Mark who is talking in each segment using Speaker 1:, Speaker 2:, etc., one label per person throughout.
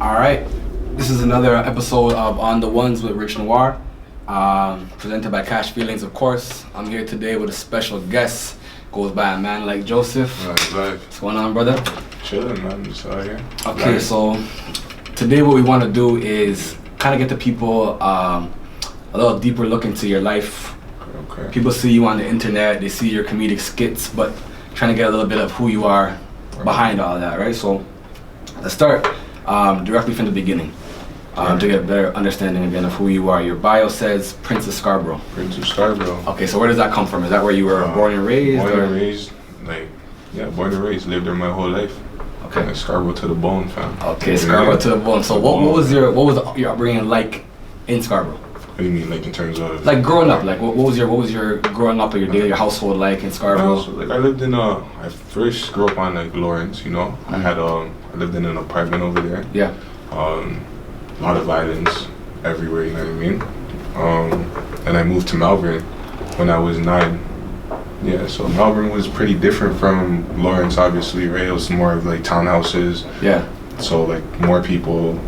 Speaker 1: Alright, this is another episode of On the Ones with Rich Noir, presented by Cash Feelings, of course. I'm here today with a special guest, goes by Amanlikejoseph.
Speaker 2: Right.
Speaker 1: What's going on, brother?
Speaker 2: Chilling, man. Just out here.
Speaker 1: Okay, so today what we want to do is kind of get the people a little deeper look into your life.
Speaker 2: Okay.
Speaker 1: People see you on the internet, they see your comedic skits, but trying to get a little bit of who you are behind all of that, right? So let's start directly from the beginning to get a better understanding again of who you are. Your bio says Prince of Scarborough.
Speaker 2: Prince of Scarborough.
Speaker 1: Okay, so where does that come from? Is that where you were born and raised?
Speaker 2: Born and raised, born and raised. Lived there my whole life.
Speaker 1: Okay.
Speaker 2: Like Scarborough to the bone, fam.
Speaker 1: Okay, Scarborough to the bone. So what was your upbringing like in Scarborough?
Speaker 2: What do you mean, like in terms of
Speaker 1: like growing up? Like what was your growing up or your daily household like in Scarborough?
Speaker 2: I lived in I first grew up on like Lawrence, you know. I had I lived in an apartment over there.
Speaker 1: Yeah.
Speaker 2: A lot of violence everywhere, you know what I mean? And I moved to Melbourne when I was 9. Yeah, so Melbourne was pretty different from Lawrence, obviously, right? It was more of like townhouses.
Speaker 1: Yeah.
Speaker 2: So like more people,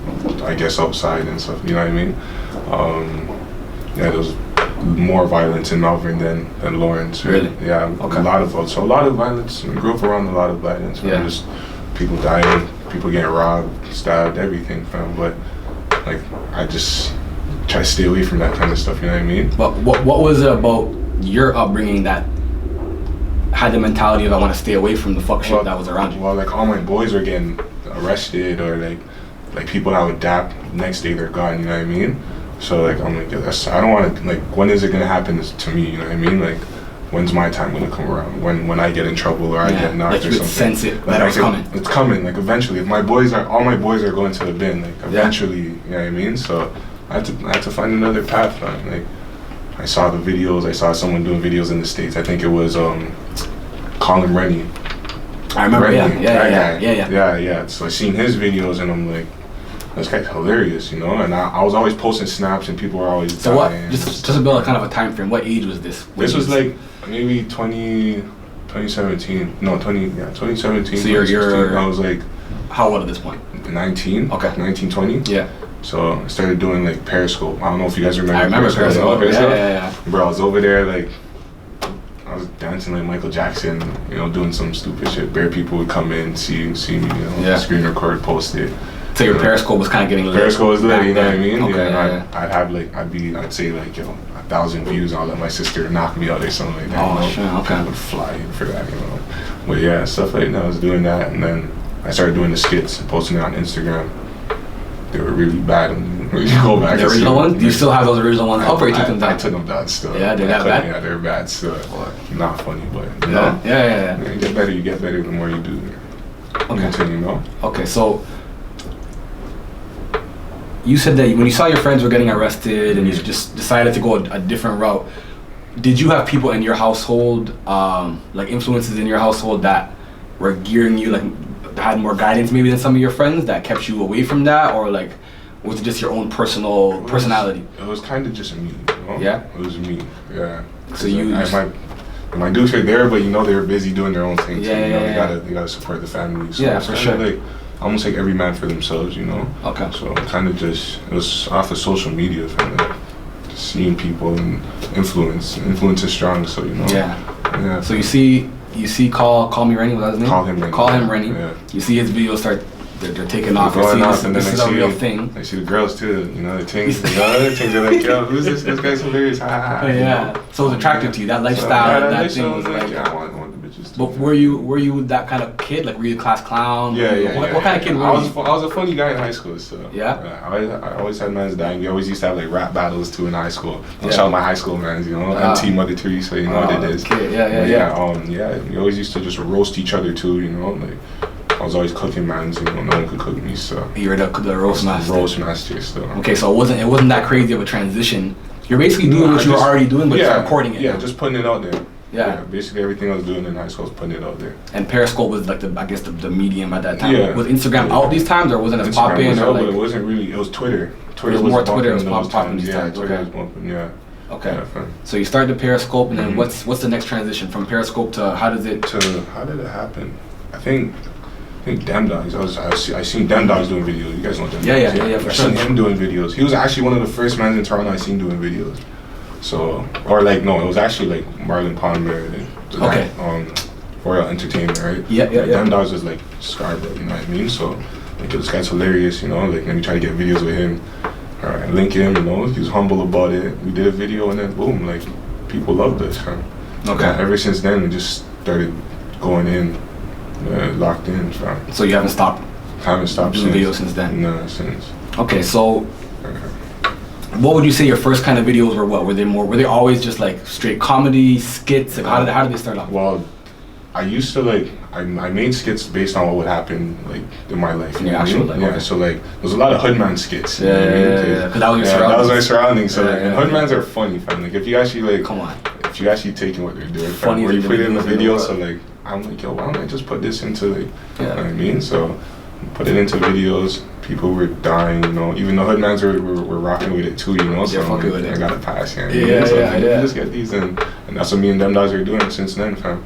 Speaker 2: I guess, outside and stuff, you know what I mean? There was more violence in Melbourne than Lawrence. Right?
Speaker 1: Really?
Speaker 2: Yeah,
Speaker 1: okay.
Speaker 2: a lot of violence. I grew up around a lot of violence.
Speaker 1: Yeah.
Speaker 2: Just people dying, people getting robbed, stabbed, everything, fam. But like, I just try to stay away from that kind of stuff, you know what I mean?
Speaker 1: But what was it about your upbringing that had the mentality of I want to stay away from the fuck shit that was around you?
Speaker 2: Well, like all my boys were getting arrested, or like people that would dap, next day they're gone, you know what I mean? So like I'm like, I don't want to, like, when is it gonna happen to me, you know what I mean? Like, when's my time gonna come around? When I get in trouble or I get knocked
Speaker 1: like
Speaker 2: or
Speaker 1: you
Speaker 2: something?
Speaker 1: Sense it that it's coming.
Speaker 2: It's coming. Like eventually, if all my boys are going to the bin. Like eventually, you know what I mean? So I had to find another path, man. Like I saw the videos. I saw someone doing videos in the States. I think it was Colin Rennie.
Speaker 1: I remember. Yeah.
Speaker 2: So I seen his videos and I'm like, this guy's hilarious, you know. And I was always posting snaps and people were always
Speaker 1: so
Speaker 2: dying.
Speaker 1: What? Just to build a kind of a time frame. What age was this?
Speaker 2: This was like maybe 2017. No, 2017.
Speaker 1: So you're
Speaker 2: I was like,
Speaker 1: how old at this point?
Speaker 2: 19.
Speaker 1: Okay.
Speaker 2: 19, 20.
Speaker 1: Yeah.
Speaker 2: So I started doing like Periscope. I don't know if you guys remember.
Speaker 1: I remember Periscope. Yeah.
Speaker 2: Bro, I was over there like, I was dancing like Michael Jackson, you know, doing some stupid shit. Bare people would come in, see me, you know, screen record, post it.
Speaker 1: So your Periscope was kind of getting lit.
Speaker 2: Periscope was lit, you know what I mean?
Speaker 1: Okay,
Speaker 2: I'd say like, 1,000 views. I'll let my sister knock me out or something like that.
Speaker 1: Oh, shit, okay.
Speaker 2: I would fly for that, you know. But yeah, stuff like that. I was doing that, and then I started doing the skits, posting it on Instagram. They were really bad. And when you go back,
Speaker 1: the original ones? Do you still have those original ones up, or you took them down?
Speaker 2: I took them down still.
Speaker 1: Yeah, they're that bad?
Speaker 2: Yeah, they're bad still. Not funny, but you
Speaker 1: yeah.
Speaker 2: know.
Speaker 1: Yeah.
Speaker 2: You get better the more you do.
Speaker 1: Okay.
Speaker 2: Continue, you know?
Speaker 1: Okay, so you said that when you saw your friends were getting arrested and you just decided to go a different route, did you have people in your household, like influences in your household that were gearing you, like had more guidance maybe than some of your friends that kept you away from that, or like was it just your own personality?
Speaker 2: It was kind of just me, you know?
Speaker 1: Yeah?
Speaker 2: It was me, yeah.
Speaker 1: So you...
Speaker 2: My dudes were there, but you know they were busy doing their own thing.
Speaker 1: Yeah,
Speaker 2: you know,
Speaker 1: they
Speaker 2: they gotta support the family. So
Speaker 1: yeah, for sure.
Speaker 2: Like, almost like every man for themselves, you know?
Speaker 1: Okay.
Speaker 2: So kind of just, it was off of social media, fam, like, just seeing people and influence is strong, so, you know?
Speaker 1: Yeah. So you see Call Me Rennie, was that his name? Call him Rennie.
Speaker 2: Yeah.
Speaker 1: You see his videos start, they're taking off. This is a real thing.
Speaker 2: I see the girls too, you know, the things are like, yo, who's this? This guy's hilarious.
Speaker 1: Yeah.
Speaker 2: You know?
Speaker 1: So it was attractive to you, that lifestyle,
Speaker 2: that
Speaker 1: that thing was
Speaker 2: like, yeah, I want the bitches too.
Speaker 1: But were you that kind of kid? Like, were you a class clown?
Speaker 2: Yeah.
Speaker 1: What kind of kid were you?
Speaker 2: I was a funny guy in high school, so.
Speaker 1: Yeah?
Speaker 2: I always had mans dying. We always used to have like rap battles too in high school. Shout out my high school mans, you know, MT Mother Teresa, you know what it is.
Speaker 1: Okay. Yeah.
Speaker 2: We always used to just roast each other too, you know, like. I was always cooking, man. You know, no one could cook me, so.
Speaker 1: You were the roast master.
Speaker 2: Roast master, so.
Speaker 1: Okay, so it wasn't that crazy of a transition. You're basically doing what you were already doing, but just recording it.
Speaker 2: Yeah, just putting it out there.
Speaker 1: Yeah.
Speaker 2: Basically everything I was doing in high school was putting it out there.
Speaker 1: And Periscope was like the medium at that time.
Speaker 2: Yeah.
Speaker 1: Was Instagram out these times, or wasn't it popping?
Speaker 2: But it wasn't really. It was Twitter.
Speaker 1: Twitter was more Twitter was popping these times.
Speaker 2: Twitter was bumping. Yeah.
Speaker 1: Okay.
Speaker 2: Yeah,
Speaker 1: so you started the Periscope, and then what's the next transition from Periscope to how did it happen?
Speaker 2: I think I think Dem Dogs. I seen Dem Dogs doing videos. You guys know Dem Dogs?
Speaker 1: Yeah, for
Speaker 2: I
Speaker 1: sure.
Speaker 2: seen him doing videos. He was actually one of the first men in Toronto I seen doing videos. So, or like, no, it was actually like Marlon Palmer,
Speaker 1: Okay.
Speaker 2: Royal Entertainment, right?
Speaker 1: Yeah.
Speaker 2: Dem Dogs was like Scarborough, you know what I mean? So, like, this guy's hilarious, you know? Like, let me try to get videos with him. All right, link him, you know? He was humble about it. We did a video, and then boom, like, people loved us, fam.
Speaker 1: Okay.
Speaker 2: Ever since then, we just started going in, locked in, fam.
Speaker 1: So you haven't stopped
Speaker 2: Haven't stopped
Speaker 1: doing
Speaker 2: since.
Speaker 1: videos since then?
Speaker 2: No, since.
Speaker 1: Okay, so what would you say your first kind of videos were? What were they always just like straight comedy skits? Like how did they start off?
Speaker 2: Well, I used to like I made skits based on what would happen like in my life.
Speaker 1: In your actual life.
Speaker 2: Yeah.
Speaker 1: Okay.
Speaker 2: So like there's a lot of Hoodman skits. You know what I mean?
Speaker 1: Yeah. Because that was your surroundings.
Speaker 2: That was my surroundings. So
Speaker 1: Yeah,
Speaker 2: like, and
Speaker 1: yeah.
Speaker 2: Hoodmans are funny, fam. Like if you actually like,
Speaker 1: Come on.
Speaker 2: if you actually taking what they're doing,
Speaker 1: Funny
Speaker 2: fam, where you
Speaker 1: as
Speaker 2: put it in the
Speaker 1: videos in the
Speaker 2: video.
Speaker 1: world.
Speaker 2: So like I'm like, yo, why don't I just put this into like, you
Speaker 1: Yeah.
Speaker 2: know what I mean? So put it into videos. People were dying, you know. Even the Hoodmans were rocking with it too, you know. So
Speaker 1: Yeah, fucking with
Speaker 2: I
Speaker 1: it.
Speaker 2: got a pass here.
Speaker 1: Yeah,
Speaker 2: So
Speaker 1: yeah,
Speaker 2: like,
Speaker 1: yeah.
Speaker 2: Just get these and that's what me and Dem Dogs are doing since then, fam.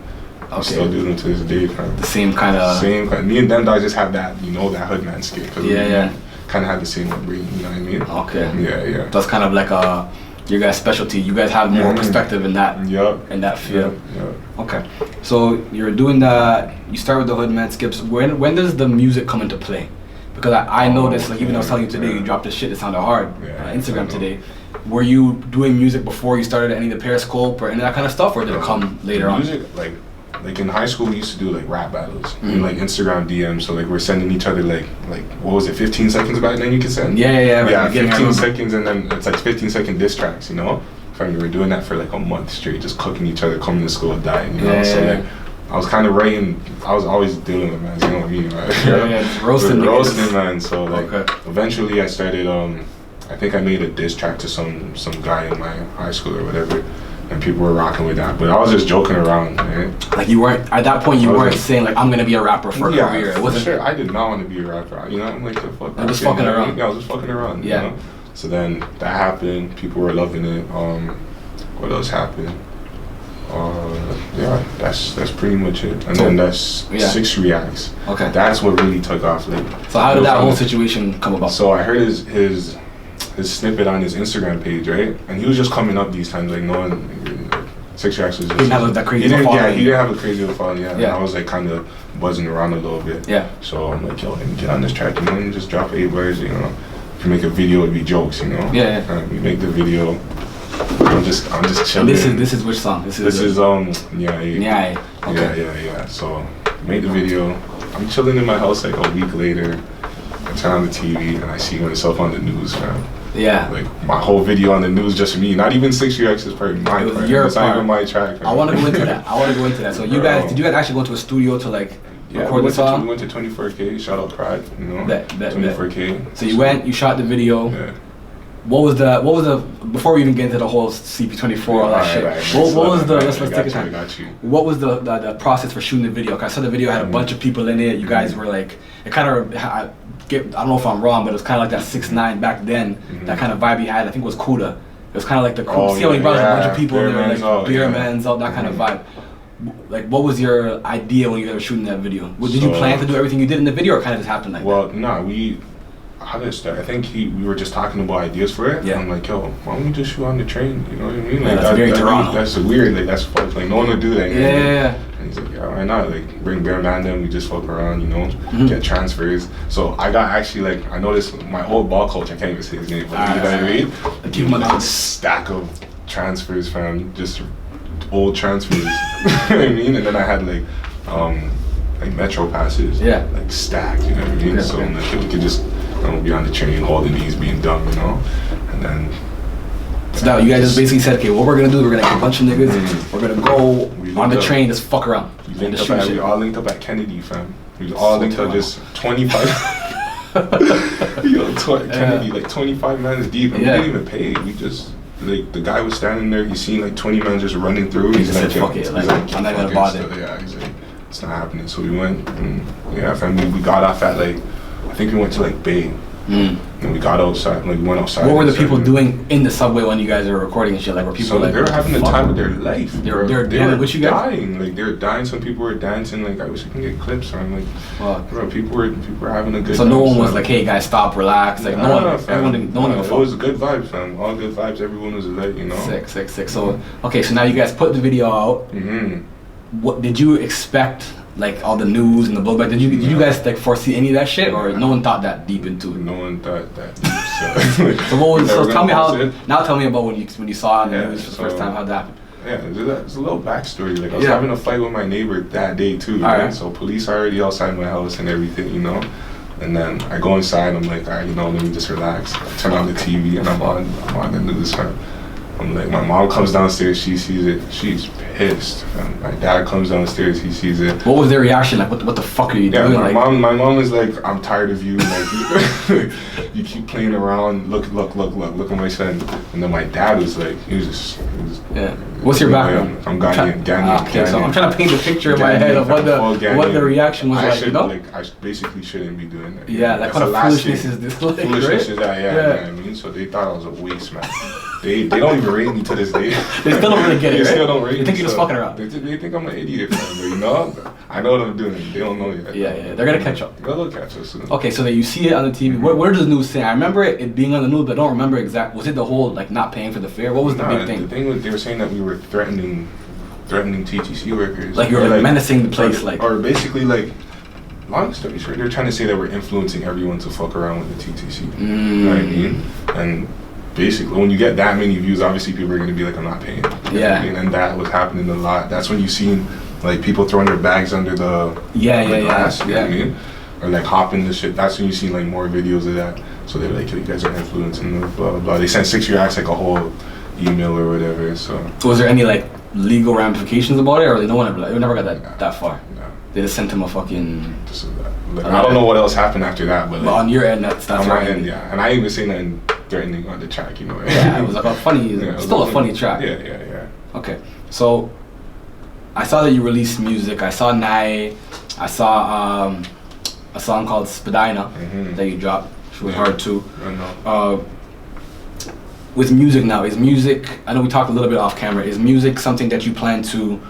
Speaker 2: I
Speaker 1: Okay.
Speaker 2: still do them to this day, fam.
Speaker 1: The same kind of.
Speaker 2: Same kind. Me and Dem Dogs just have that, you know, that Hoodman skit. Cause
Speaker 1: Yeah.
Speaker 2: Kind of have the same upbringing, you know what I mean?
Speaker 1: Okay.
Speaker 2: Yeah.
Speaker 1: That's kind of like your guys' specialty. You guys have more perspective in that
Speaker 2: Yup.
Speaker 1: in that field.
Speaker 2: Yup.
Speaker 1: Okay. So you're doing that. You start with the Hoodman skips. When does the music come into play? Because I noticed, like even I was telling you today, you dropped this shit that sounded hard on Instagram today. Were you doing music before you started any of the Periscope or any of that kind of stuff, or did it come later on?
Speaker 2: Music, like in high school, we used to do like rap battles, in, like Instagram DMs. So like we're sending each other like what was it, 15 seconds back then you could send?
Speaker 1: Yeah.
Speaker 2: Yeah, 15 seconds, and then it's like 15-second diss tracks, you know. We were doing that for like a month straight, just cooking each other, coming to school, dying, you know.
Speaker 1: Yeah.
Speaker 2: So like I was kind of writing. I was always dealing with man, you know what I mean? Right?
Speaker 1: Yeah, roasting
Speaker 2: man. So like
Speaker 1: Okay.
Speaker 2: eventually I started. I think I made a diss track to some guy in my high school or whatever. And people were rocking with that, but I was just joking around, right?
Speaker 1: Like you weren't at that point. You
Speaker 2: I was
Speaker 1: weren't
Speaker 2: like-
Speaker 1: saying like I'm gonna be a rapper for a career. It
Speaker 2: for
Speaker 1: wasn't.
Speaker 2: sure. I did not want to be a rapper. You know, I'm like the fuck.
Speaker 1: I'm just
Speaker 2: rapping,
Speaker 1: fucking
Speaker 2: you know?
Speaker 1: around.
Speaker 2: Yeah, I was just fucking around.
Speaker 1: Yeah.
Speaker 2: You know? So then that happened. People were loving it. What else happened? Yeah, that's pretty much it. And then that's
Speaker 1: Yeah.
Speaker 2: 6 Reacts.
Speaker 1: Okay.
Speaker 2: That's what really took off. Like.
Speaker 1: So how did that whole
Speaker 2: situation?
Speaker 1: situation come about?
Speaker 2: So I heard his snippet on his Instagram page, right? And he was just coming up these times, like no one. 6 Reacts was just.
Speaker 1: He didn't have that crazy
Speaker 2: He didn't,
Speaker 1: following.
Speaker 2: yeah, he didn't have a crazy following. Yeah.
Speaker 1: Yeah.
Speaker 2: And I was like kind of buzzing around a little bit.
Speaker 1: Yeah.
Speaker 2: So I'm like, yo, let me get on this track, you know, and just drop 8 bars, you know. If you make a video, it'd be jokes, you know.
Speaker 1: Yeah.
Speaker 2: We make the video. I'm just chilling.
Speaker 1: And this is which song?
Speaker 2: This is
Speaker 1: Yeah. Okay.
Speaker 2: Yeah. So made the video. I'm chilling in my house like a week later. I turn on the TV and I see myself on the news, fam.
Speaker 1: Yeah.
Speaker 2: Like my whole video on the news, just me. Not even 6 Reacts' part. My
Speaker 1: It was
Speaker 2: part.
Speaker 1: your
Speaker 2: It's not
Speaker 1: part.
Speaker 2: even my track. Fam.
Speaker 1: I want to go into that. So did you guys actually go into a studio to like
Speaker 2: Yeah,
Speaker 1: record the song?
Speaker 2: we went to 24K. Shout out Pride. You know.
Speaker 1: Bet.
Speaker 2: 24K.
Speaker 1: So you went, you shot the video.
Speaker 2: Yeah.
Speaker 1: What was the before we even get into the whole CP24 all that shit? What was the let's take it
Speaker 2: I
Speaker 1: time.
Speaker 2: got you.
Speaker 1: What was the process for shooting the video? 'Cause I saw the video had a bunch of people in it. You guys were like, it kind of I don't know if I'm wrong, but it was kind of like that 6ix9ine back then. That kind of vibe he had. I think it was Kuda. It was kind of like the
Speaker 2: Oh,
Speaker 1: see how he brought a bunch
Speaker 2: yeah.
Speaker 1: of people
Speaker 2: Beer
Speaker 1: in there,
Speaker 2: Man's
Speaker 1: like
Speaker 2: out,
Speaker 1: beer
Speaker 2: yeah.
Speaker 1: man's out, that kind of vibe. Like, what was your idea when you guys were shooting that video? Did you
Speaker 2: So-
Speaker 1: plan to do everything you did in the video, or kind of just happened like
Speaker 2: Well, how did it start? I think we were just talking about ideas for it.
Speaker 1: Yeah.
Speaker 2: I'm like, yo, why don't we just shoot on the train? You know what I mean?
Speaker 1: Yeah, that's very Toronto.
Speaker 2: That's weird. Like that's fuck. Like no one would do that.
Speaker 1: that?
Speaker 2: you know?
Speaker 1: Yeah.
Speaker 2: And he's like, yeah, why not? Like bring Bear Man them. We just fuck around. You know,
Speaker 1: Mm-hmm.
Speaker 2: get transfers. So I got actually like I noticed my old ball coach. I can't even say his name, but you know what I mean?
Speaker 1: Give him a
Speaker 2: Like, stack of transfers, fam. Just old transfers. You know what I mean? And then I had like metro passes.
Speaker 1: Yeah.
Speaker 2: Like stacked. You know what I mean?
Speaker 1: Okay,
Speaker 2: So
Speaker 1: okay.
Speaker 2: like, we could just be on the train holding these, being dumb, you know? And then.
Speaker 1: So now you guys just basically said, okay, what we're gonna do? We're gonna get a bunch of niggas.
Speaker 2: Mhm.
Speaker 1: We're gonna go
Speaker 2: We
Speaker 1: on the
Speaker 2: linked up.
Speaker 1: train, just fuck around.
Speaker 2: We
Speaker 1: And
Speaker 2: linked
Speaker 1: just
Speaker 2: up
Speaker 1: shoot
Speaker 2: at,
Speaker 1: shit.
Speaker 2: we all linked up at Kennedy, fam. We all
Speaker 1: So
Speaker 2: linked up
Speaker 1: Toronto.
Speaker 2: just 25. Kennedy, like 25 man deep. And
Speaker 1: Yeah.
Speaker 2: we didn't even pay. We just, like, the guy was standing there. He seen like 20 men just running through.
Speaker 1: He
Speaker 2: He's
Speaker 1: just
Speaker 2: like,
Speaker 1: said,
Speaker 2: yo,
Speaker 1: fuck it,
Speaker 2: he's
Speaker 1: like, I'm not
Speaker 2: fuck
Speaker 1: gonna
Speaker 2: it.
Speaker 1: bother.
Speaker 2: So, yeah, he's like, it's not happening. So we went, and yeah, fam, we got off at like, I think we went to like Bay. And we got outside, like we went outside.
Speaker 1: What were the people doing in the subway when you guys were recording and shit? Like, were people
Speaker 2: So
Speaker 1: like,
Speaker 2: they were having the time of their life.
Speaker 1: They were
Speaker 2: dying. Like they were dying. Some people were dancing. Like I wish I can get clips. Or I'm like, bro, people were having a good.
Speaker 1: So
Speaker 2: time,
Speaker 1: no one was like, hey guys, stop, relax. Like no one
Speaker 2: It was good vibes, fam. All good vibes. Everyone was lit, you know.
Speaker 1: Sick. So okay, so now you guys put the video out. What did you expect? Like all the news and the blowback. Did you guys like foresee any of that shit, or no one thought that deep into it?
Speaker 2: No one thought that deep.
Speaker 1: So what was? So tell me how. Now tell me about when you saw it on the news for the first time. How'd that happen?
Speaker 2: Yeah, it's a little backstory. Like I was having a fight with my neighbor that day too. Right? So police are already outside my house and everything, you know. And then I go inside. I'm like, all right, you know, let me just relax. I turn on the TV and I'm on the news. I'm like, my mom comes downstairs, she sees it, she's pissed. My dad comes downstairs, he sees it.
Speaker 1: What was their reaction? Like, what the fuck are you doing?
Speaker 2: My mom is like, I'm tired of you. Like, you keep playing around. Look at my son. And then my dad was like, he was
Speaker 1: What's your background?
Speaker 2: I'm Ghanaian.
Speaker 1: Okay, so I'm trying to paint a picture in my head of what the reaction was like. You know?
Speaker 2: Like, I basically shouldn't be doing that.
Speaker 1: Yeah, like what kind of foolishness is this? Like,
Speaker 2: foolishness is that? Yeah, you know what I mean. So they thought I was a waste man. They don't even rate me to this day.
Speaker 1: They still don't really get it.
Speaker 2: They still don't rate me.
Speaker 1: They think you're just fucking around.
Speaker 2: They think I'm an idiot, man, but you know, I know what I'm doing. They don't know yet.
Speaker 1: Yeah, they're gonna catch up.
Speaker 2: They'll catch us soon.
Speaker 1: Okay, so that you see it on the TV. Where does the news say? I remember it being on the news, but I don't remember exact. Was it the whole like not paying for the fare? What was the big thing?
Speaker 2: The thing was they were saying that we were threatening TTC workers.
Speaker 1: Like you were like menacing the place,
Speaker 2: or basically like. Long story short, they're trying to say that we're influencing everyone to fuck around with the TTC. You know what I mean? And basically, when you get that many views, obviously people are going to be like, I'm not paying.
Speaker 1: Yeah.
Speaker 2: And that was happening a lot. That's when you seen like people throwing their bags under the glass. You know what I mean? Or like hopping the shit. That's when you see like more videos of that. So they're like, you guys are influencing, blah, blah, blah. They sent 6 Year Acts like a whole email or whatever. So
Speaker 1: was there any like legal ramifications about it, or no one never got that far? They just sent him a fucking.
Speaker 2: Like, I don't know what else happened after that, but
Speaker 1: on your end, that's
Speaker 2: on my
Speaker 1: right.
Speaker 2: end, yeah. And I ain't even say nothing threatening on the track, you know.
Speaker 1: Yeah, it was like a funny, still a funny track.
Speaker 2: Yeah.
Speaker 1: Okay, so I saw that you released music. I saw Nye. I saw a song called Spadina that you dropped, which was hard too.
Speaker 2: I know.
Speaker 1: With music now, is music? I know we talked a little bit off camera. Is music something that you plan to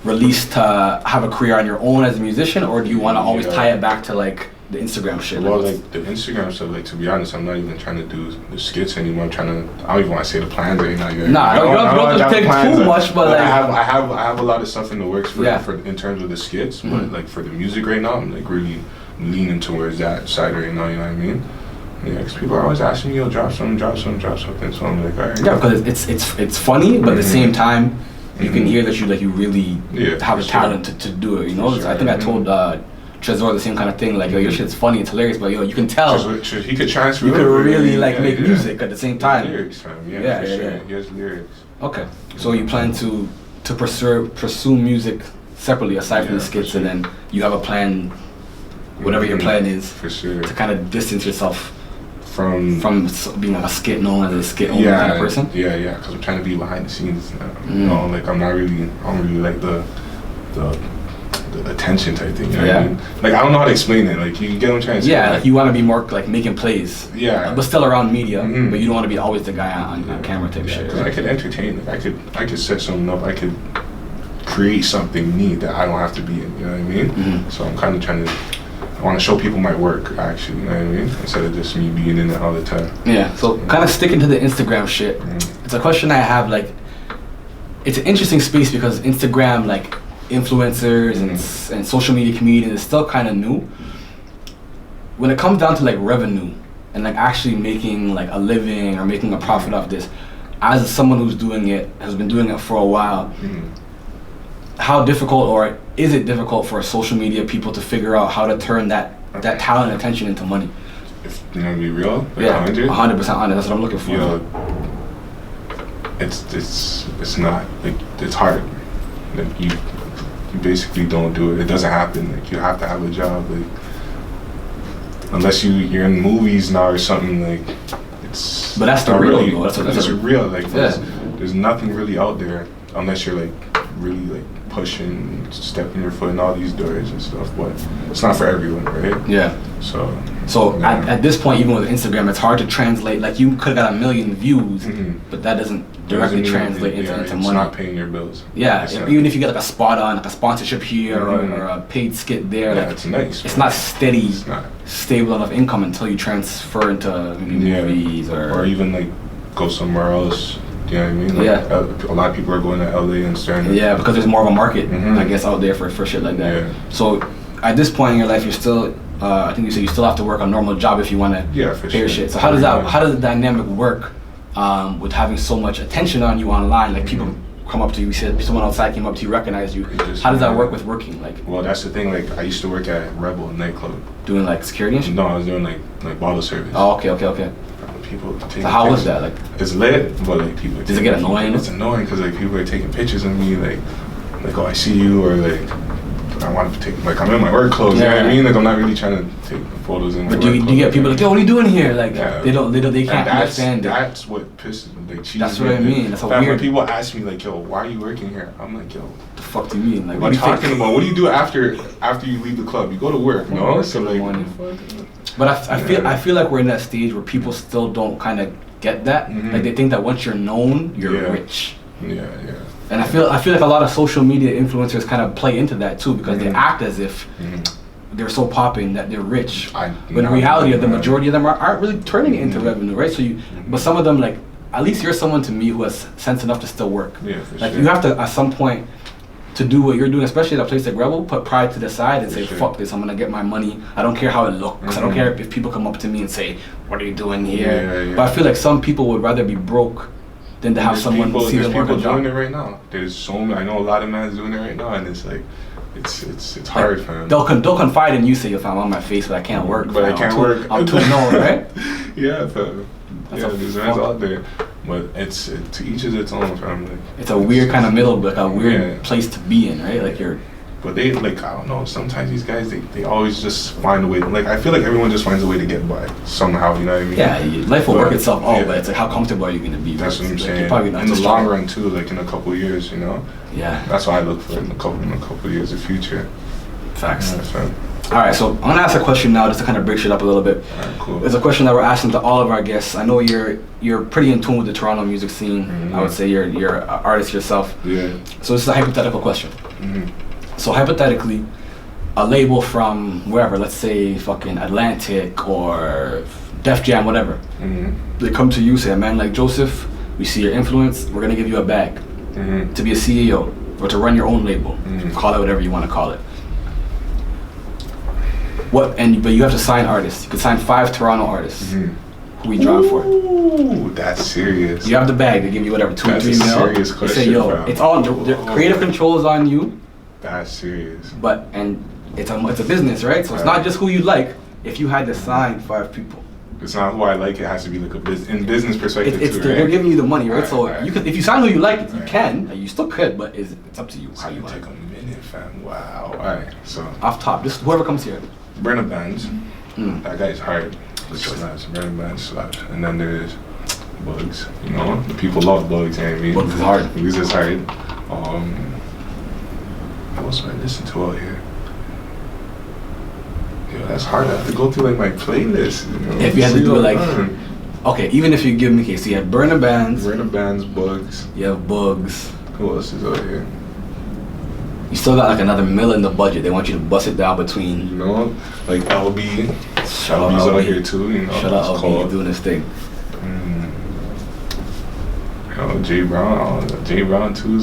Speaker 1: release to have a career on your own as a musician, or do you want to always tie it back to like the Instagram shit?
Speaker 2: Well, like the Instagram stuff, like to be honest, I'm not even trying to do the skits anymore. I don't even want to say the plans right now.
Speaker 1: Nah, you don't have to take too much, but like
Speaker 2: I have a lot of stuff in the works for in terms of the skits, but like for the music right now, I'm like really leaning towards that side right now. You know what I mean? Yeah, because people are always asking me, "Yo, drop something." So I'm like, all right.
Speaker 1: Yeah, because it's funny, but at the same time, you can hear that you really have the talent to do it. You know, I think I told Trezor the same kind of thing. Like, yo, your shit's funny, it's hilarious, but yo, you can tell
Speaker 2: he could transfer.
Speaker 1: You could really like make music at the same time.
Speaker 2: Lyrics, fam. Yeah. He has lyrics.
Speaker 1: Okay, so you plan to pursue music separately aside from the skits, and then you have a plan, whatever your plan is,
Speaker 2: for sure,
Speaker 1: to kind of distance yourself
Speaker 2: from
Speaker 1: being like a skit known as a skit only kind of person.
Speaker 2: Yeah, because I'm trying to be behind the scenes. You know, like I don't really like the attention type thing. You know what I mean? Like I don't know how to explain it. Like you get what I'm trying to say.
Speaker 1: Yeah, like you want to be more like making plays.
Speaker 2: Yeah,
Speaker 1: but still around media. But you don't want to be always the guy on camera type shit.
Speaker 2: Because I could entertain. Like I could set something up. I could create something neat that I don't have to be in. You know what I mean? So I'm kind of trying to. I want to show people my work, actually, you know what I mean? Instead of just me being in it all the time.
Speaker 1: Yeah, so kind of sticking to the Instagram shit, it's a question I have, like, it's an interesting space because Instagram, like, influencers and social media comedians is still kind of new. When it comes down to, like, revenue and, like, actually making, like, a living or making a profit off this, as someone has been doing it for a while, how difficult or is it difficult for social media people to figure out how to turn that talent and attention into money?
Speaker 2: If you want to be real, like
Speaker 1: 100% honest. That's what I'm looking for.
Speaker 2: It's not like it's hard. Like you basically don't do it. It doesn't happen. Like you have to have a job. Like unless you're in movies now or something. Like it's.
Speaker 1: But that's the real. Really,
Speaker 2: that's real. Like there's nothing really out there unless you're like really like pushing, stepping your foot in all these doors and stuff, but it's not for everyone, right?
Speaker 1: Yeah. So at this point, even with Instagram, it's hard to translate. Like you could have got 1 million views, but that doesn't directly translate into money.
Speaker 2: It's not paying your bills.
Speaker 1: Yeah, even if you get like a spot on, like a sponsorship here or a paid skit there,
Speaker 2: yeah,
Speaker 1: like
Speaker 2: it's nice.
Speaker 1: It's not steady, stable enough income until you transfer into movies or
Speaker 2: even like go somewhere else. You know what I mean? Like,
Speaker 1: yeah.
Speaker 2: A lot of people are going to LA and starting.
Speaker 1: Yeah, because there's more of a market, I guess, out there for shit like that.
Speaker 2: Yeah.
Speaker 1: So at this point in your life, you're still, I think you said you still have to work a normal job if you want to pay your shit. So how does the dynamic work with having so much attention on you online? Like people come up to you, said someone outside came up to you, recognized you. How does that work with working? Like,
Speaker 2: well, that's the thing. Like I used to work at Rebel nightclub.
Speaker 1: Doing like security and shit?
Speaker 2: No, I was doing like bottle service.
Speaker 1: Oh, okay.
Speaker 2: People taking
Speaker 1: so how
Speaker 2: pictures.
Speaker 1: was that? Like,
Speaker 2: it's lit, but like people.
Speaker 1: Does it get annoying?
Speaker 2: It's annoying because like people are taking pictures of me, like oh I see you, or like I want to take, like I'm in my work clothes. You know what I mean? Like I'm not really trying to take photos in.
Speaker 1: But do you get people like, yo, what are you doing here? Like they can't understand it.
Speaker 2: That's what pisses me. Like,
Speaker 1: that's what I mean. That's
Speaker 2: weird. When people ask me like, yo, why are you working here? I'm like, yo,
Speaker 1: what the fuck do you mean? Like,
Speaker 2: what are you talking about? What do you do after you leave the club? You go to work, no? So like,
Speaker 1: but I feel like we're in that stage where people still don't kind of get that. Like they think that once you're known, you're rich.
Speaker 2: Yeah.
Speaker 1: And I feel like a lot of social media influencers kind of play into that too, because they act as if they're so popping that they're rich. But in reality, the majority of them aren't really turning it into revenue, right? So but some of them, like, at least you're someone to me who has sense enough to still work.
Speaker 2: Yeah,
Speaker 1: like you have to at some point to do what you're doing, especially at a place like Rebel, put pride to the side and say, fuck this, I'm gonna get my money. I don't care how it looks. I don't care if people come up to me and say, what are you doing here? Yeah. But I feel like some people would rather be broke than to have someone see them work a job.
Speaker 2: There's people doing it right now. There's so many, I know a lot of men doing it right now, and it's like, it's hard, fam.
Speaker 1: They'll confide in you, say, yo, fam, I'm on my face, but I can't work.
Speaker 2: But I can't work.
Speaker 1: I'm too known, right?
Speaker 2: Yeah, fam. There's men out there. But it's to each is its own, fam. Like,
Speaker 1: it's a weird kind of middle, like a weird place to be in, right? Like you're.
Speaker 2: But they, like, I don't know, sometimes these guys, they always just find a way. Like, I feel like everyone just finds a way to get by somehow, you know what I mean?
Speaker 1: Yeah, life will work itself out, but it's like, how comfortable are you going to be?
Speaker 2: That's what I'm saying. You're probably not in the long run, too, like in a couple of years, you know?
Speaker 1: Yeah.
Speaker 2: That's what I look for in a couple of years of future.
Speaker 1: Facts. All right, so I'm gonna ask a question now, just to kind of break shit up a little bit.
Speaker 2: All right, cool.
Speaker 1: It's a question that we're asking to all of our guests. I know you're pretty in tune with the Toronto music scene. I would say you're an artist yourself.
Speaker 2: Yeah.
Speaker 1: So this is a hypothetical question. So hypothetically, a label from wherever, let's say fucking Atlantic or Def Jam, whatever, they come to you, say, Amanlikejoseph, we see your influence, we're gonna give you a bag to be a CEO or to run your own label. Call it whatever you want to call it. But you have to sign artists. You could sign 5 Toronto artists. Who we drawing for?
Speaker 2: Ooh, that's serious.
Speaker 1: You have the bag. They give you whatever, 2 or 3 mil.
Speaker 2: That's a serious question,
Speaker 1: they say, yo,
Speaker 2: bro.
Speaker 1: it's all the creative control is on you.
Speaker 2: That's serious.
Speaker 1: But it's a business, right? So it's not just who you like. If you had to sign 5 people,
Speaker 2: it's not who I like. It has to be like in business perspective too, right?
Speaker 1: They're giving you the money, right? So you could, if you sign who you like, you can. You still could, but it's up to you how you
Speaker 2: take a minute, fam. Wow. All right. So
Speaker 1: off top, just whoever comes here.
Speaker 2: Burna Bands. That guy's hard. Burna Bands slaps. And then there's Bugs. You know, the people love Bugs. You know what I mean?
Speaker 1: Bugs is hard.
Speaker 2: Bugs is hard. What else do I listen to out here? Yo, that's hard. I have to go through like my playlist. You know?
Speaker 1: If you had to do it like, okay, even if you give me case, so you have Burna Bands,
Speaker 2: Bugs.
Speaker 1: You have Bugs.
Speaker 2: Who else is out here?
Speaker 1: You still got like another $1 in the budget. They want you to bust it down between.
Speaker 2: You know, like LB.
Speaker 1: Shout out
Speaker 2: LB's
Speaker 1: LB.
Speaker 2: out here too. You know,
Speaker 1: shout out LB. He's doing his thing.
Speaker 2: Jay Brown too.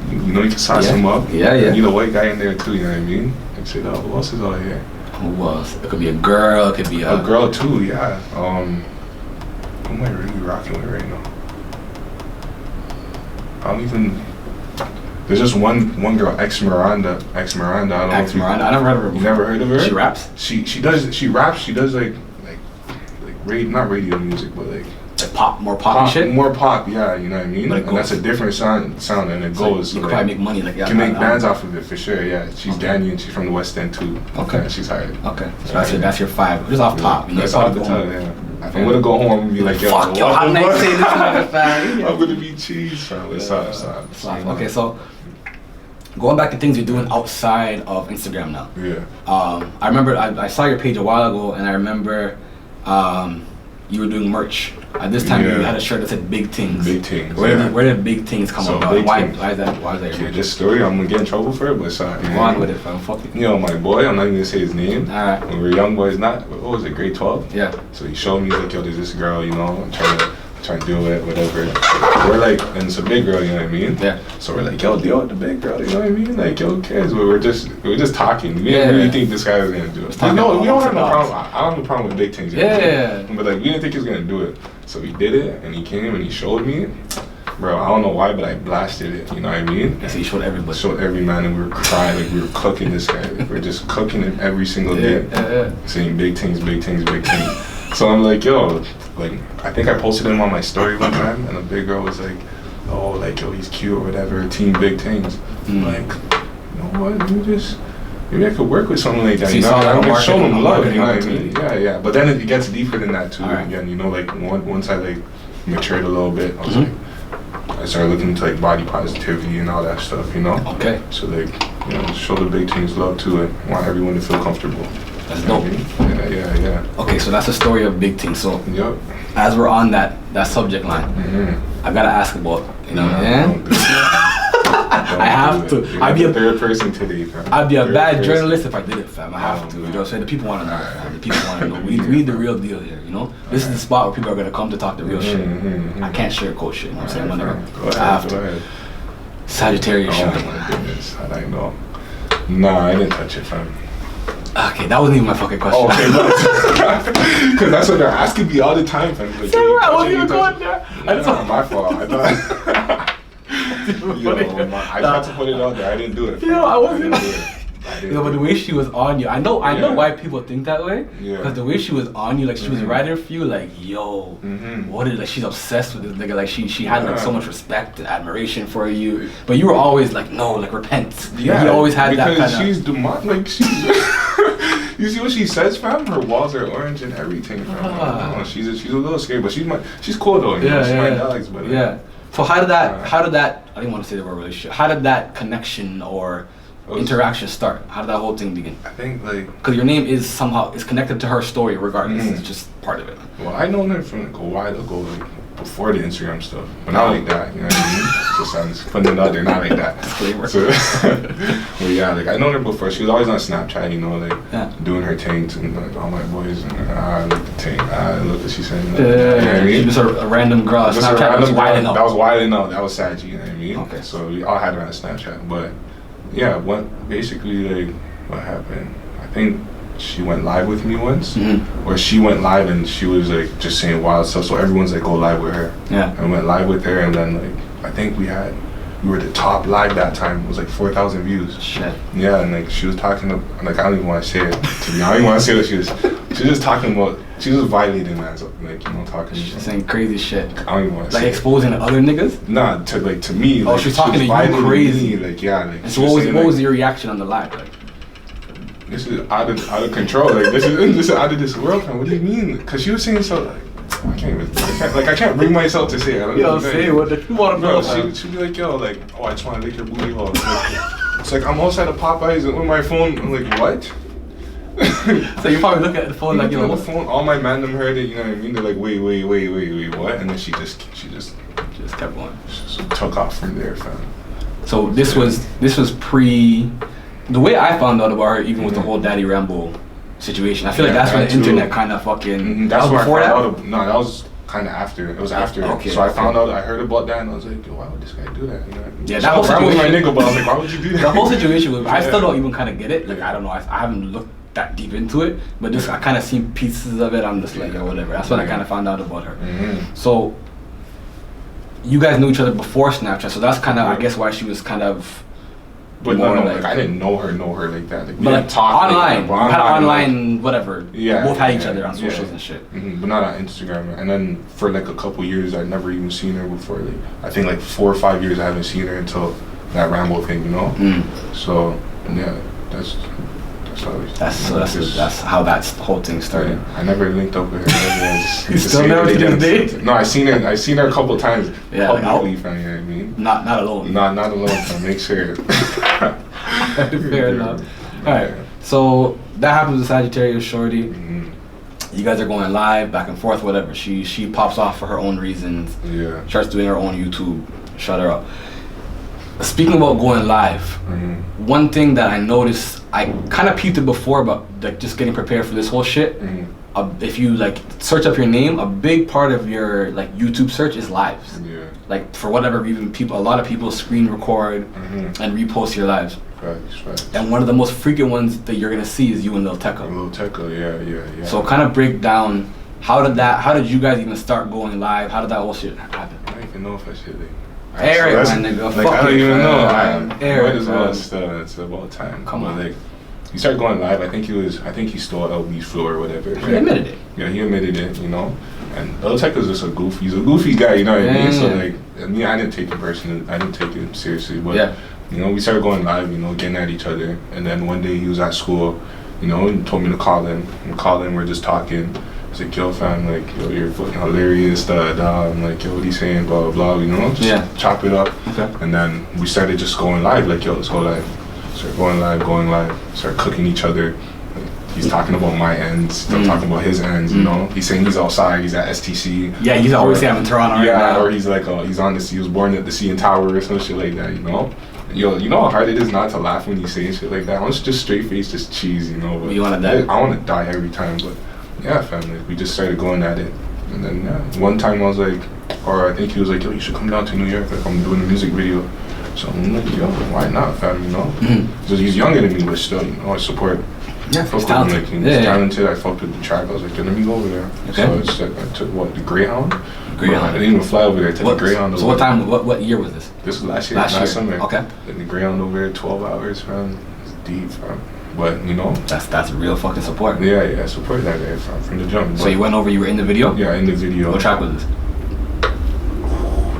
Speaker 2: You know, you can size him up.
Speaker 1: Yeah.
Speaker 2: You need a white guy in there too. You know what I mean? Like, say, who else is out here?
Speaker 1: Who else? It could be a girl. It could be
Speaker 2: a girl too. Yeah. Who am I really rocking with right now? I don't even. There's just one girl, Ex Miranda. I don't know.
Speaker 1: Ex Miranda. I never heard of her.
Speaker 2: You never heard of her?
Speaker 1: She raps.
Speaker 2: She raps. She does like not radio music, but like
Speaker 1: pop, more pop shit.
Speaker 2: More pop, yeah. You know what I mean?
Speaker 1: But
Speaker 2: and that's a different sound, and it goes.
Speaker 1: You can probably make money like that.
Speaker 2: You can make bands off of it for sure. Yeah, she's Danny and she's from the West End too.
Speaker 1: Okay,
Speaker 2: yeah, she's hired.
Speaker 1: Okay, so that's your 5. Just off top.
Speaker 2: That's off the top. Yeah. If I'm gonna go home and be like, yo,
Speaker 1: fuck, yo, how nice say this nigga, fam?
Speaker 2: I'm gonna be cheese, fam. What's up?
Speaker 1: Okay, so going back to things you're doing outside of Instagram now.
Speaker 2: Yeah.
Speaker 1: I remember I saw your page a while ago, and I remember you were doing merch. At this time, you had a shirt that said "Big Things."
Speaker 2: Big Things.
Speaker 1: Where did Big Things come about? Why is that?
Speaker 2: Okay, this story, I'm gonna get in trouble for it, but sorry.
Speaker 1: Go on with it, fam. Fuck it.
Speaker 2: You know, my boy, I'm not even gonna say his name.
Speaker 1: All right.
Speaker 2: When we were young boys, what was it, grade 12?
Speaker 1: Yeah.
Speaker 2: So he showed me, like, yo, there's this girl, you know, I'm trying to do it, whatever. We're like, and it's a big girl, you know what I mean?
Speaker 1: Yeah.
Speaker 2: So we're like, yo, deal with the big girl, you know what I mean? Like, yo, who cares? We were just talking. We didn't really think this guy was gonna do it. No, we don't have no problem. I don't have a problem with big things.
Speaker 1: Yeah.
Speaker 2: But like, we didn't think he was gonna do it. So he did it, and he came and he showed me. Bro, I don't know why, but I blasted it. You know what I mean?
Speaker 1: Yeah, so you showed everybody.
Speaker 2: Showed every man, and we were crying, like we were cooking this guy. Like, we were just cooking him every single day, saying big things, big things, big things. So I'm like, yo, like I think I posted him on my story one time, and a big girl was like, oh, like yo, he's cute or whatever. Team Big Things. I'm like, you know what? Maybe I could work with something like that.
Speaker 1: So
Speaker 2: you know, I would show him love. You know what I
Speaker 1: mean?
Speaker 2: Yeah. But then it gets deeper than that too.
Speaker 1: Right.
Speaker 2: Again, you know, like once I like matured a little bit, I was like. I started looking into like body positivity and all that stuff, you know?
Speaker 1: Okay.
Speaker 2: So like, you know, show the big things love too and want everyone to feel comfortable.
Speaker 1: That's dope.
Speaker 2: Yeah.
Speaker 1: Okay, so that's the story of Big Things. So
Speaker 2: yep.
Speaker 1: As we're on that subject line, I gotta ask about, you know, I have to.
Speaker 2: I'd be a third person today, fam.
Speaker 1: I'd be a bad journalist if I did it, fam. I have to. You know what I'm saying? The people want to know, fam. The people want to know. We the real deal here, you know? This is the spot where people are going to come to talk the real shit. I can't sugarcoat shit, you know what I'm saying? I have to. Sagittarius Shawty.
Speaker 2: Oh my goodness, how did I know? Nah, I didn't touch it, fam.
Speaker 1: Okay, that wasn't even my fucking question.
Speaker 2: Oh, okay, because that's what they're asking me all the time, fam. Like,
Speaker 1: I wasn't even going there.
Speaker 2: That's not my fault. I thought... I tried to put it out there. I didn't do it.
Speaker 1: I wasn't. But the way she was on you, I know why people think that way. Because the way she was on you, like she was right there for you, like yo, what is like she's obsessed with this nigga. Like she had like so much respect and admiration for you. But you were always like, no, like repent.
Speaker 2: Yeah,
Speaker 1: you always had that kind of.
Speaker 2: Because she's demonic. Like she's. You see what she says, fam? Her walls are orange and everything, fam. She's a little scary, but she's cool though. You know? She's my dogs, but
Speaker 1: So how did that I didn't want to say the word relationship. How did that connection or interaction start? How did that whole thing begin?
Speaker 2: I think like
Speaker 1: because your name is connected to her story regardless. It's just part of it.
Speaker 2: Well, I known her from like a while ago, like before the Instagram stuff, but not like that. You know what I mean? Just sounds putting it out there, not like that.
Speaker 1: Disclaimer.
Speaker 2: So, well, yeah, like I known her before. She was always on Snapchat, you know, like doing her things and like all my boys and look the thing. Look what she's saying. You know what I mean?
Speaker 1: She was a random girl. Snapchat was wilding out.
Speaker 2: That was wilding out. That was Sagi. You know what I mean?
Speaker 1: Okay.
Speaker 2: So we all had her on Snapchat, but yeah, basically like what happened? I think she went live with me once, or she went live and she was like just saying wild stuff. So everyone's like go live with her. Yeah. I went live with her, and then like I think we were the top live that time. It was like 4,000 views.
Speaker 1: Shit.
Speaker 2: Yeah, and like she was talking to, like I don't even want to say it. To be, I don't even want to say what she was just talking about. She was violating that, like you know, talking.
Speaker 1: She's saying crazy shit.
Speaker 2: I don't even want to
Speaker 1: like
Speaker 2: say
Speaker 1: exposing
Speaker 2: it.
Speaker 1: Other niggas.
Speaker 2: Nah, to me.
Speaker 1: Oh,
Speaker 2: like,
Speaker 1: she's talking to you crazy.
Speaker 2: Me, like yeah. Like,
Speaker 1: and so what was your reaction on the live? Like,
Speaker 2: this is out of control. Like this is out of this world, man. What do you mean? Because she was saying so like. I can't bring myself to say it.
Speaker 1: Yo, say what you want to know.
Speaker 2: She'd be like, yo, like, oh, I just want to lick your booty hole. It's like, I'm outside of Popeyes with my phone. I'm like, what?
Speaker 1: So you probably look at the phone like, yo,
Speaker 2: the phone. All my man them heard it. You know what I mean? They're like, wait, what? And then she just
Speaker 1: kept going.
Speaker 2: She took off from there, fam.
Speaker 1: So this was pre. The way I found out about her, even with the whole Daddy Rambo situation, I feel like that's when the internet kind of fucking.
Speaker 2: That's
Speaker 1: was before that.
Speaker 2: No, that was kind of after. It was after.
Speaker 1: Okay.
Speaker 2: So I found out. I heard about that, and I was like, yo, why would this guy do that? You know?
Speaker 1: Yeah, that whole situation.
Speaker 2: Was my nigga, but I was like, why would you do that?
Speaker 1: The whole situation was. I still don't even kind of get it. Like I don't know. I haven't looked that deep into it, but just I kind of seen pieces of it. I'm just like, yo, whatever. That's when I kind of found out about her. So you guys knew each other before Snapchat, so that's kind of I guess why she was kind of.
Speaker 2: But no, like I didn't know her like that. Like, we
Speaker 1: but
Speaker 2: didn't
Speaker 1: like
Speaker 2: talk
Speaker 1: online,
Speaker 2: like,
Speaker 1: had online whatever.
Speaker 2: Yeah,
Speaker 1: both had each other on socials and shit.
Speaker 2: But not on Instagram. And then for like a couple years, I'd never even seen her before. Like I think like 4 or 5 years, I haven't seen her until that Rambo thing, you know. So yeah, that's
Speaker 1: That's how that whole thing started.
Speaker 2: I never linked up with her.
Speaker 1: You still never to this day?
Speaker 2: No, I seen her a couple times.
Speaker 1: Yeah,
Speaker 2: publicly, fam, you know what I mean?
Speaker 1: Not alone.
Speaker 2: Not alone, fam. Make sure.
Speaker 1: Fair enough. All right. So that happens with Sagittarius Shawty. You guys are going live, back and forth, whatever. She pops off for her own reasons.
Speaker 2: Yeah.
Speaker 1: Starts doing her own YouTube. Shut her up. Speaking about going live, one thing that I noticed, I kind of peeped it before, but like just getting prepared for this whole shit. If you like search up your name, a big part of your like YouTube search is lives.
Speaker 2: Yeah.
Speaker 1: Like for whatever reason, a lot of people screen record and repost your lives.
Speaker 2: Facts.
Speaker 1: And one of the most frequent ones that you're gonna see is you and Lil Tecca.
Speaker 2: Lil Tecca, yeah.
Speaker 1: So kind of break down how did you guys even start going live? How did that whole shit happen?
Speaker 2: I don't even know if I should.
Speaker 1: Eric, my nigga.
Speaker 2: Like, I don't even know.
Speaker 1: Eric,
Speaker 2: might as well. It's about time.
Speaker 1: Come on.
Speaker 2: Like, he started going live. I think he stole LB's floor or whatever. Right?
Speaker 1: He admitted it.
Speaker 2: Yeah, he admitted it. You know, and Lil Tecca's just he's a goofy guy. You know what I mean? So like, I didn't take it personally. I didn't take it seriously. But you know, we started going live. You know, getting at each other. And then one day he was at school. You know, and told me to call him. And we're just talking. I was like, yo, fam, like, yo, you're fucking hilarious, I'm like, yo, what he saying, blah, blah, blah, you know, just chop it up. Okay. And then we started just going live, like, yo, let's go live. Start going live, start cooking each other. Like, he's talking about my ends, I'm talking about his ends, you know. He's saying he's outside, he's at STC. Yeah,
Speaker 1: he's always saying I'm in Toronto right now.
Speaker 2: Or he's like, he was born at the CN Tower or some shit like that, you know. Yo, you know how hard it is not to laugh when you say shit like that? I was just straight face, just cheese, you know. But
Speaker 1: you want to die?
Speaker 2: I want to die every time, but... Yeah, family. We just started going at it, and then one time I was like, or I think he was like, yo, you should come down to New York. Like I'm doing a music video. So I'm like, yo, why not, fam? You know, because he's younger than me, but still, you know, I support.
Speaker 1: Yeah, he's talented.
Speaker 2: Like, he's talented. I fucked with the track. I was like, yo, let me go over there. Okay. So I took the Greyhound. I didn't even fly over there. I took the Greyhound.
Speaker 1: So what time? What year was this?
Speaker 2: This was last year. Last summer.
Speaker 1: Okay.
Speaker 2: Then the Greyhound over there, 12 hours, fam. It's deep, fam. But you know,
Speaker 1: that's real fucking support.
Speaker 2: Yeah, support that guy from the jump.
Speaker 1: So you went over, you were in the video?
Speaker 2: Yeah, in the video.
Speaker 1: What track was this?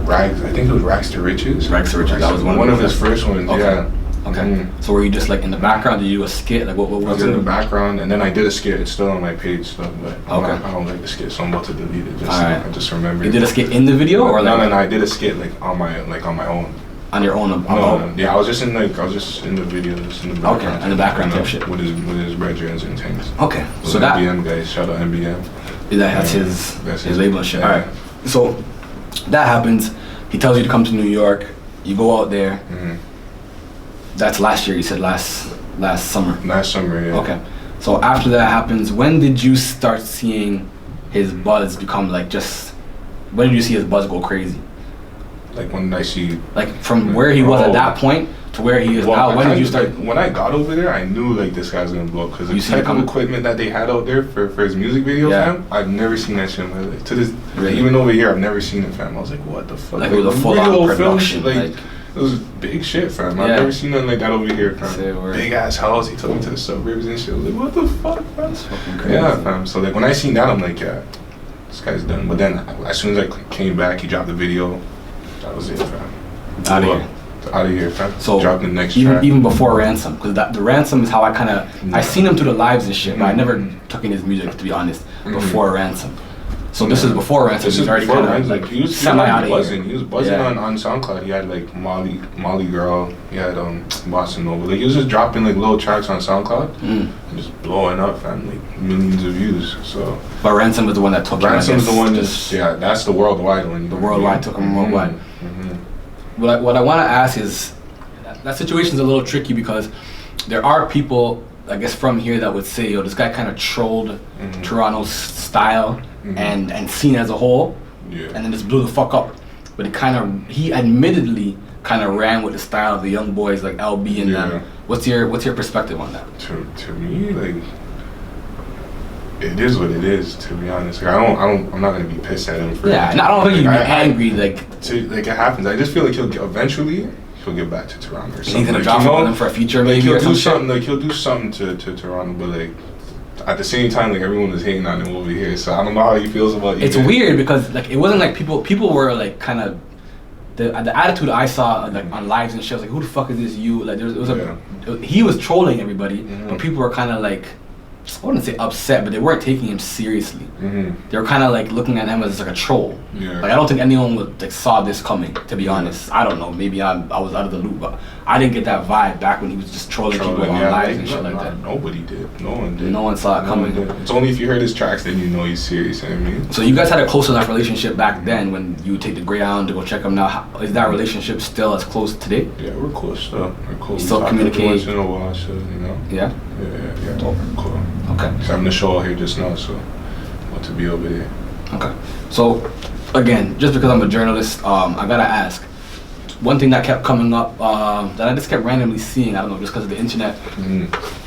Speaker 2: Rags, I think it was Rags to Riches.
Speaker 1: Rags to Riches, that was
Speaker 2: one of his first ones.
Speaker 1: Okay.
Speaker 2: Yeah.
Speaker 1: Okay. So were you just like in the background? Did you do a skit? Like what was it?
Speaker 2: I was in the background, and then I did a skit. It's still on my page stuff, but
Speaker 1: I
Speaker 2: don't like the skit, so I'm about to delete it.
Speaker 1: Alright.
Speaker 2: I just remember.
Speaker 1: You did a skit in the video, or
Speaker 2: no, I did a skit on my own.
Speaker 1: On your own?
Speaker 2: Yeah, I was just in the video, just in the background.
Speaker 1: Okay, in the background type shit.
Speaker 2: With his brethren and things.
Speaker 1: Okay,
Speaker 2: so that NBM guys, shout out NBM.
Speaker 1: That's his label and shit. All right, so that happens. He tells you to come to New York. You go out there. That's last year. You said last summer.
Speaker 2: Last summer, yeah.
Speaker 1: Okay, so after that happens, when did you start seeing his buzz become like just? When did you see his buzz go crazy?
Speaker 2: Like when I see...
Speaker 1: Like from where he was at that point to where he is now, when did you start...
Speaker 2: When I got over there, I knew like this guy's gonna blow up because the type of equipment that they had out there for his music video, fam, I've never seen that shit in my life. To this, even over here, I've never seen it, fam. I was like, what the fuck?
Speaker 1: Like it was a full-on production.
Speaker 2: Like, it was big shit, fam. I've never seen nothing like that over here, fam. Big ass house. He took me to the suburbs and shit. I was like, what the fuck, fam?
Speaker 1: That's fucking crazy.
Speaker 2: Yeah, fam. So like when I seen that, I'm like, yeah, this guy's done. But then as soon as I came back, he dropped the video. That was it, fam. Out of here, fam.
Speaker 1: So
Speaker 2: drop the next track.
Speaker 1: Even before Ransom, because the Ransom is how I kind of I seen him through the lives and shit, but I never took in his music, to be honest. Before Ransom, so this is before Ransom.
Speaker 2: This is
Speaker 1: already
Speaker 2: before
Speaker 1: kind of
Speaker 2: like he was buzzing. He was buzzing on SoundCloud. He had like Molly Girl. He had Bossa Nova. Like he was just dropping like little tracks on SoundCloud and just blowing up, fam. Like millions of views. So.
Speaker 1: But Ransom was the one that took him.
Speaker 2: Ransom is the one. That's the worldwide one.
Speaker 1: The worldwide took him worldwide. What I want to ask is, that situation's a little tricky because there are people, I guess, from here that would say, yo, this guy kind of trolled Toronto's style and scene as a whole, and then just blew the fuck up. But he admittedly kind of ran with the style of the young boys like LB and them. What's your perspective on that?
Speaker 2: To me, like, it is what it is. To be honest, like, I'm not gonna be pissed at him for.
Speaker 1: Yeah, and I don't think you'd be angry. Like
Speaker 2: it happens. I just feel like he'll get back to Toronto or something.
Speaker 1: He's gonna drop on him for a feature, maybe.
Speaker 2: He'll do something. Like he'll do something to Toronto, but like at the same time, like everyone is hating on him over here. So I don't know how he feels about it.
Speaker 1: It's weird because like it wasn't like people were like kind of the attitude I saw like on lives and shit, I was like, who the fuck is this you? Like he was trolling everybody, but people were kind of like, I wouldn't say upset, but they weren't taking him seriously. They were kind of like looking at him as like a troll. Like I don't think anyone would like saw this coming. To be honest, I don't know. Maybe I was out of the loop, but I didn't get that vibe back when he was just trolling people on lives and shit like that.
Speaker 2: Nobody did. No one did.
Speaker 1: No one saw it coming.
Speaker 2: It's only if you heard his tracks then you know he's serious. You know what I mean?
Speaker 1: So you guys had a close enough relationship back then when you would take the Greyhound to go check him. Now, is that relationship still as close today?
Speaker 2: Yeah, we're close still. We're close.
Speaker 1: You still communicate?
Speaker 2: Once in a while, so, you know?
Speaker 1: Yeah?
Speaker 2: Yeah. Cool.
Speaker 1: Okay.
Speaker 2: So I'm the show here just now, so want to be over there.
Speaker 1: Okay. So, again, just because I'm a journalist, I gotta ask. One thing that kept coming up, that I just kept randomly seeing, I don't know, just because of the internet,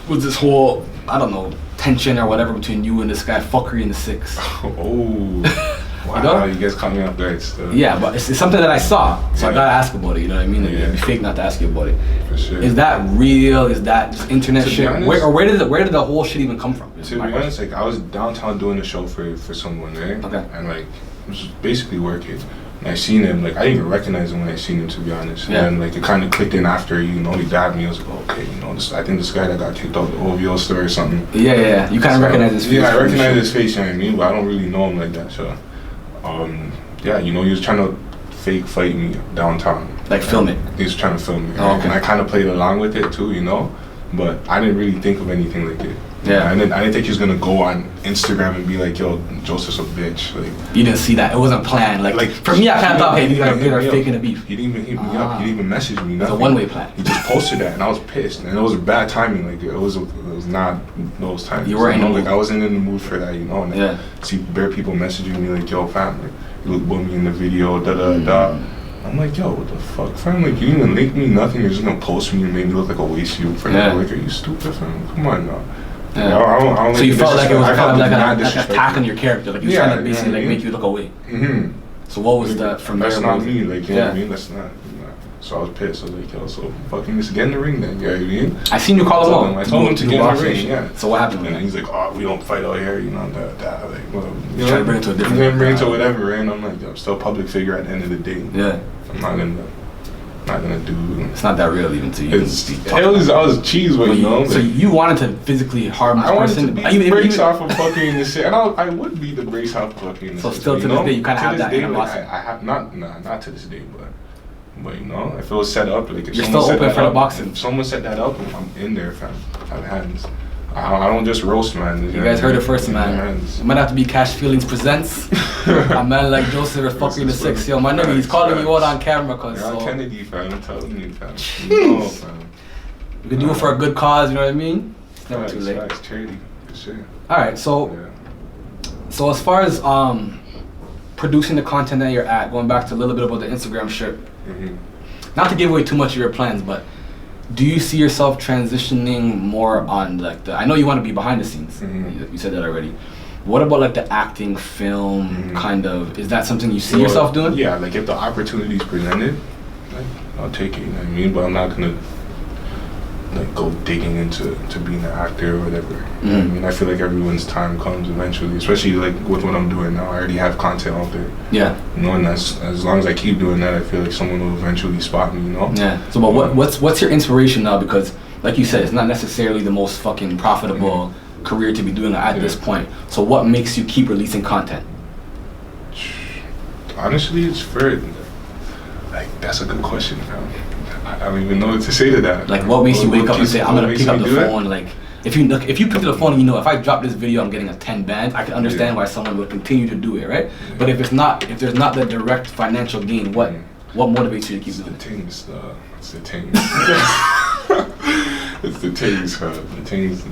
Speaker 1: was this whole, I don't know, tension or whatever between you and this guy, Fuckery in the Six.
Speaker 2: Oh. Wow, you guys caught me up there.
Speaker 1: Yeah, but it's something that I saw, so I gotta ask about it. You know what I mean? It'd be fake not to ask you about it.
Speaker 2: For sure.
Speaker 1: Is that real? Is that just internet
Speaker 2: to
Speaker 1: shit?
Speaker 2: Honest,
Speaker 1: where did the whole shit even come from?
Speaker 2: To be honest, like I was downtown doing a show for someone, right?
Speaker 1: Okay.
Speaker 2: And like I was basically working. And I seen him, like I didn't even recognize him when I seen him, to be honest.
Speaker 1: Yeah.
Speaker 2: And like it kind of clicked in after, you know, he dabbed me. I was like, okay, you know, I think this guy that got kicked out the OVO store or something.
Speaker 1: Yeah. You kind of recognize his face.
Speaker 2: Yeah, I recognize his face, you know what I mean? But I don't really know him like that, so. Yeah, you know, he was trying to fake fight me downtown.
Speaker 1: Like film it?
Speaker 2: He was trying to film me.
Speaker 1: Oh, okay.
Speaker 2: And I kind of played along with it too, you know? But I didn't really think of anything like it.
Speaker 1: Yeah.
Speaker 2: I didn't think he was going to go on Instagram and be like, yo, Joseph's a bitch. Like,
Speaker 1: you didn't see that? It wasn't planned. Like for me, I kind of thought, hey, these guys are faking the beef.
Speaker 2: He didn't even hit me up. He didn't even message me.
Speaker 1: It's a one-way plan.
Speaker 2: He just posted that, and I was pissed. And it was bad timing. Like, it was not those times.
Speaker 1: You were in the mood.
Speaker 2: Like, I wasn't in the mood for that, you know? And see bare people messaging me like, yo, fam, like, you look bummy in the video, da-da-da. I'm like, yo, what the fuck, fam? Like, you didn't even link me, nothing. You're just gonna post me and make me look like a waste you for like, are you stupid, fam? Come on now.
Speaker 1: Yeah. I don't so you felt like it was kind of like an attack on your character, like you trying to basically like make you look away. So what was that from there?
Speaker 2: That's not me, like, you know what I mean? That's not. So I was pissed. I was like, yo, so fucking just get in the ring then, you know what I mean?
Speaker 1: I seen you call him out.
Speaker 2: I told him to get in the ring, yeah.
Speaker 1: So what happened?
Speaker 2: And he's like, oh, we don't fight out here, you know, that. Like, well, you
Speaker 1: trying to bring it to a different.
Speaker 2: Bring it to whatever, right? And I'm like, yo, I'm still a public figure at the end of the day.
Speaker 1: Yeah.
Speaker 2: I'm not gonna do.
Speaker 1: It's not that real even to you.
Speaker 2: I was cheese, but you know.
Speaker 1: So you wanted to physically harm this person.
Speaker 2: I wanted to beat the brakes off of fucking in the shit, and I would beat the brakes off of fucking in the shit.
Speaker 1: So still to this day, you kind of have that
Speaker 2: animosity. I have not to this day, but you know, if it was set up, like if
Speaker 1: you're still open for the boxing.
Speaker 2: If someone set that up, I'm in there, fam. I have hands. I don't just roast, man.
Speaker 1: You guys heard it first, man. It might have to be Cash Feelings presents. A man like Joseph is fucking the Six. Yo, my nigga, he's calling you out on camera, cause
Speaker 2: you're on Kennedy, fam. I'm telling you, fam. You know, fam.
Speaker 1: You can do it for a good cause. You know what I mean? It's never too late.
Speaker 2: It's charity, for sure.
Speaker 1: All right, so as far as producing the content that you're at, going back to a little bit about the Instagram shit. Not to give away too much of your plans, but do you see yourself transitioning more on like the? I know you want to be behind the scenes. You said that already. What about like the acting, film kind of? Is that something you see yourself doing?
Speaker 2: Yeah, like if the opportunity's presented, like I'll take it. You know what I mean? But I'm not gonna like go digging into being an actor or whatever. You know what I mean? I feel like everyone's time comes eventually, especially like with what I'm doing now. I already have content out there. Yeah. You know, and as long as I keep doing that, I feel like someone will eventually spot me, you know?
Speaker 1: Yeah. So but what's your inspiration now? Because like you said, it's not necessarily the most fucking profitable career to be doing at this point. So what makes you keep releasing content?
Speaker 2: Honestly, it's for like that's a good question, man. I don't even know what to say to that.
Speaker 1: Like, what makes you wake up and say, I'm gonna pick up the phone? Like, if you pick up the phone and you know, if I drop this video, I'm getting a 10 band, I can understand why someone would continue to do it, right? But if there's not the direct financial gain, what motivates you to keep doing it?
Speaker 2: It's the things. It's the things, the things.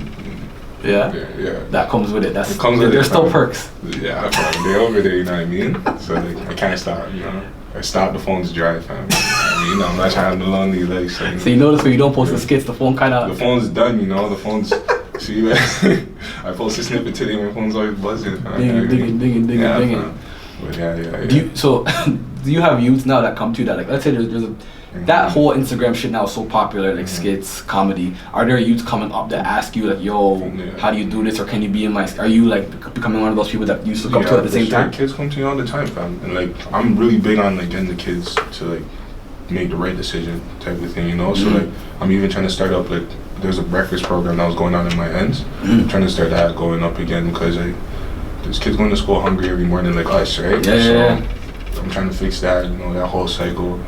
Speaker 1: Yeah. That comes with it. There's still perks.
Speaker 2: Yeah, they're over there. You know what I mean? So like, I can't stop. You know, I stop. The phone's dry, fam. I mean, I'm not trying to have the lonely legs.
Speaker 1: So you notice when you don't post the skits, the phone kind of.
Speaker 2: The phone's done. You know, the phone's. See, I post a snippet today. My phone's always buzzing. Digging. But yeah.
Speaker 1: Do you have youths now that come to you that like, let's say there's that whole Instagram shit now is so popular, like skits, comedy. Are there youths coming up that ask you like, yo, how do you do this, or can you be in my? Are you like becoming one of those people that you look up to at the same time?
Speaker 2: Kids come to me all the time, fam, and like I'm really big on like getting the kids to like make the right decision type of thing, you know. So like I'm even trying to start up like there's a breakfast program that was going on in my ends. I'm trying to start that going up again because like there's kids going to school hungry every morning like us, right?
Speaker 1: Yeah.
Speaker 2: I'm trying to fix that, you know, that whole cycle.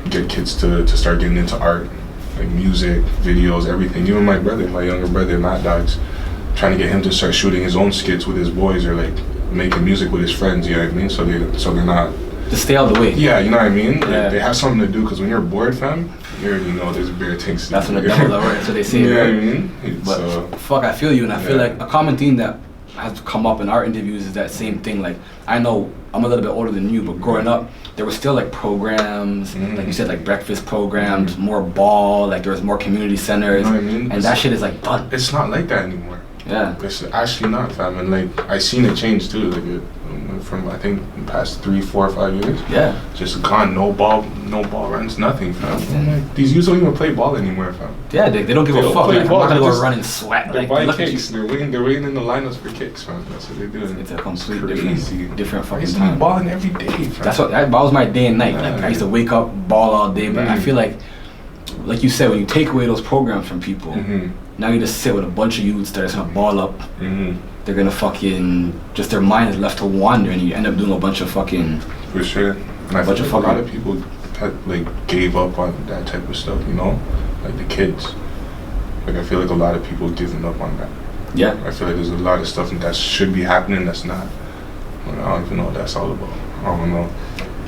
Speaker 2: Get kids to start getting into art, like music, videos, everything. Even my brother, my younger brother, Matt Dogs, trying to get him to start shooting his own skits with his boys or like making music with his friends. You know what I mean? So they're not.
Speaker 1: To stay out of the way.
Speaker 2: Yeah, you know what I mean.
Speaker 1: Yeah.
Speaker 2: Like, they have something to do because when you're bored, fam, you already know there's bare things.
Speaker 1: That's when the devil's at work. That's what they say.
Speaker 2: You know
Speaker 1: right?
Speaker 2: what I mean?
Speaker 1: But fuck, I feel you, and I feel like a common theme that has come up in our interviews is that same thing. Like I know I'm a little bit older than you, but growing up, there was still like programs, like you said, like breakfast programs, more ball, like there was more community centers,
Speaker 2: you know what I mean?
Speaker 1: And that shit is like done.
Speaker 2: It's not like that anymore.
Speaker 1: Yeah.
Speaker 2: It's actually not, fam, and like I seen it change too. Like from I think the past 3, 4, 5 years.
Speaker 1: Yeah.
Speaker 2: Just gone, no ball runs, nothing, fam. Like, these youths don't even play ball anymore, fam.
Speaker 1: Yeah, they don't give a fuck. Like, I'm not gonna go run and sweat.
Speaker 2: They're
Speaker 1: Like,
Speaker 2: buying kicks. They're waiting in the lineups for kicks, fam. That's what they're doing.
Speaker 1: It's a complete
Speaker 2: crazy.
Speaker 1: different
Speaker 2: I
Speaker 1: fucking
Speaker 2: used to be
Speaker 1: time.
Speaker 2: balling every day, fam.
Speaker 1: That's what that was my day and night. Like I used to wake up, ball all day, but I feel like you said, when you take away those programs from people, now you just sit with a bunch of youths that are just gonna ball up. They're gonna fucking just their mind is left to wander, and you end up doing a bunch of fucking.
Speaker 2: For sure. And I feel like a lot of people had, like gave up on that type of stuff, you know, like the kids. Like I feel like a lot of people giving up on that.
Speaker 1: Yeah.
Speaker 2: I feel like there's a lot of stuff that should be happening that's not. I don't even know what that's all about. I don't know.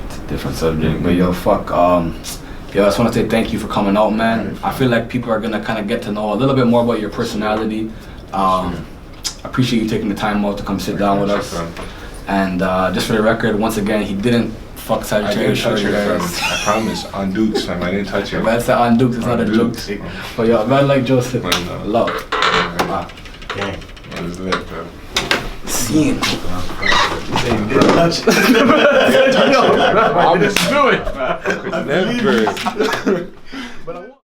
Speaker 1: It's a different subject, but yo, fuck. Yo, I just want to say thank you for coming out, man. I feel like people are gonna kind of get to know a little bit more about your personality. I appreciate you taking the time out to come sit down with us. And just for the record, once again, he didn't fuck Sagittarius Shawty, guys.
Speaker 2: I promise, on Dukes, fam. I didn't touch it.
Speaker 1: That's on Dukes, it's not a joke. But yo, Amanlikejoseph, love.
Speaker 2: Gang. What is that, bro?
Speaker 1: Scene.
Speaker 3: Didn't touch it.
Speaker 2: I'm just doing it.
Speaker 3: I believe you.
Speaker 2: Never.
Speaker 3: But I want